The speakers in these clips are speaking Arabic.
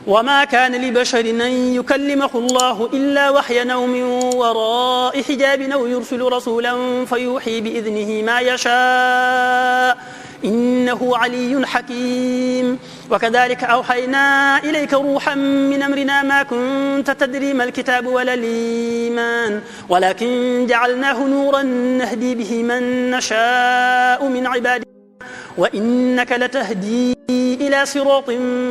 وما كان لبشر أن يكلمه الله إلا وحيا أو من وراء حجاب أو يرسل رسولا فيوحي بإذنه ما يشاء إنه علي حكيم. وكذلك أوحينا إليك روحا من أمرنا ما كنت تدري ما الكتاب ولا الإيمان ولكن جعلناه نورا نهدي به من نشاء من عبادنا وإنك لتهدي إلى صراط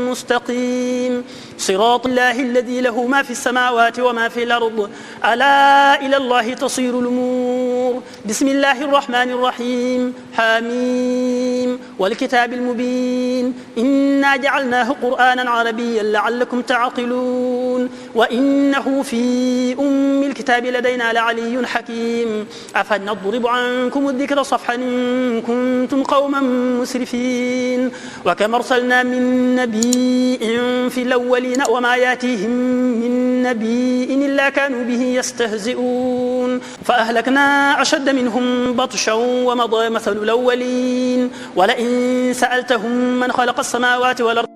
مستقيم صراط الله الذي له ما في السماوات وما في الأرض ألا إلى الله تصير الأمور. بسم الله الرحمن الرحيم حميم والكتاب المبين إنا جعلناه قرآنا عربيا لعلكم تعقلون وإنه في أم الكتاب لدينا لعلي حكيم. أفنضرب عنكم الذكر صفحا إن كنتم قوما مسرفين وكم أرسلنا من نبي في الأولين وما ياتيهم من نبي إلا كانوا به يستهزئون فأهلكنا أشد منهم بطشا ومضى مثل الأولين ولئن سألتهم من خلق السماوات والأرض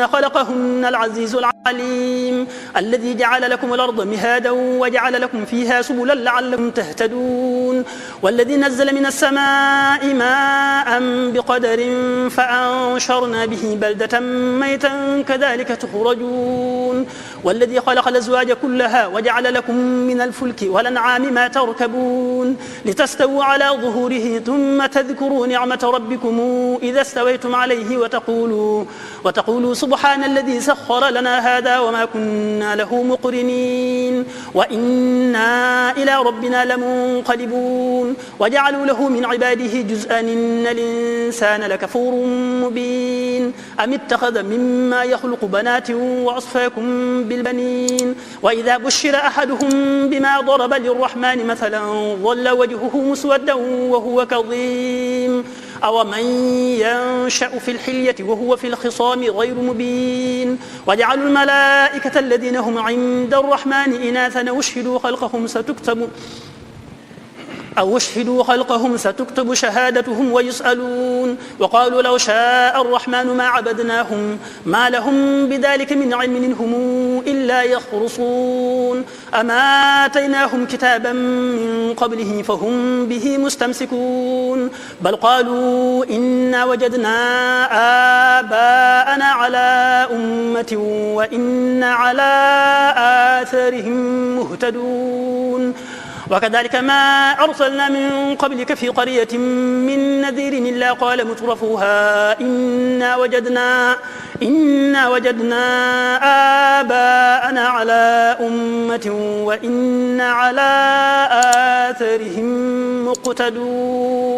خلقهن العزيز العليم الذي جعل لكم الأرض مهادا وجعل لكم فيها سبلا لعلكم تهتدون والذي نزل من السماء ماء بقدر فأنشرنا به بلدة ميتا كذلك تخرجون والذي خلق الأزواج كلها وجعل لكم من الفلك والأنعام ما تركبون لتستووا على ظهوره ثم تذكروا نعمة ربكم إذا استويتم عليه وتقولوا سبحان الذي سخر لنا هذا وما كنا له مقرنين وإنا إلى ربنا لمنقلبون وجعلوا له من عباده جزءا إن الإنسان لكفور مبين أم اتخذ مما يخلق بنات وأصفاكم بالبنين وإذا بشر أحدهم بما ضرب للرحمن مثلا ظل وجهه مسودا وهو كظيم أومن ينشأ في الحلية وهو في الخصام غير مبين وجعلوا الملائكة الذين هم عند الرحمن إناثا أو اشهدوا خلقهم ستكتب شهادتهم ويسألون وقالوا لو شاء الرحمن ما عبدناهم ما لهم بذلك من علم إن هم إلا يخرصون أما آتيناهم كتابا من قبله فهم به مستمسكون بل قالوا إنا وجدنا آباءنا على أمة وإنا على آثارهم مهتدون وكذلك ما أرسلنا من قبلك في قرية من نذير إلا قال مترفوها إنا وجدنا آباءنا على أمة وإنا على آثارهم مقتدون.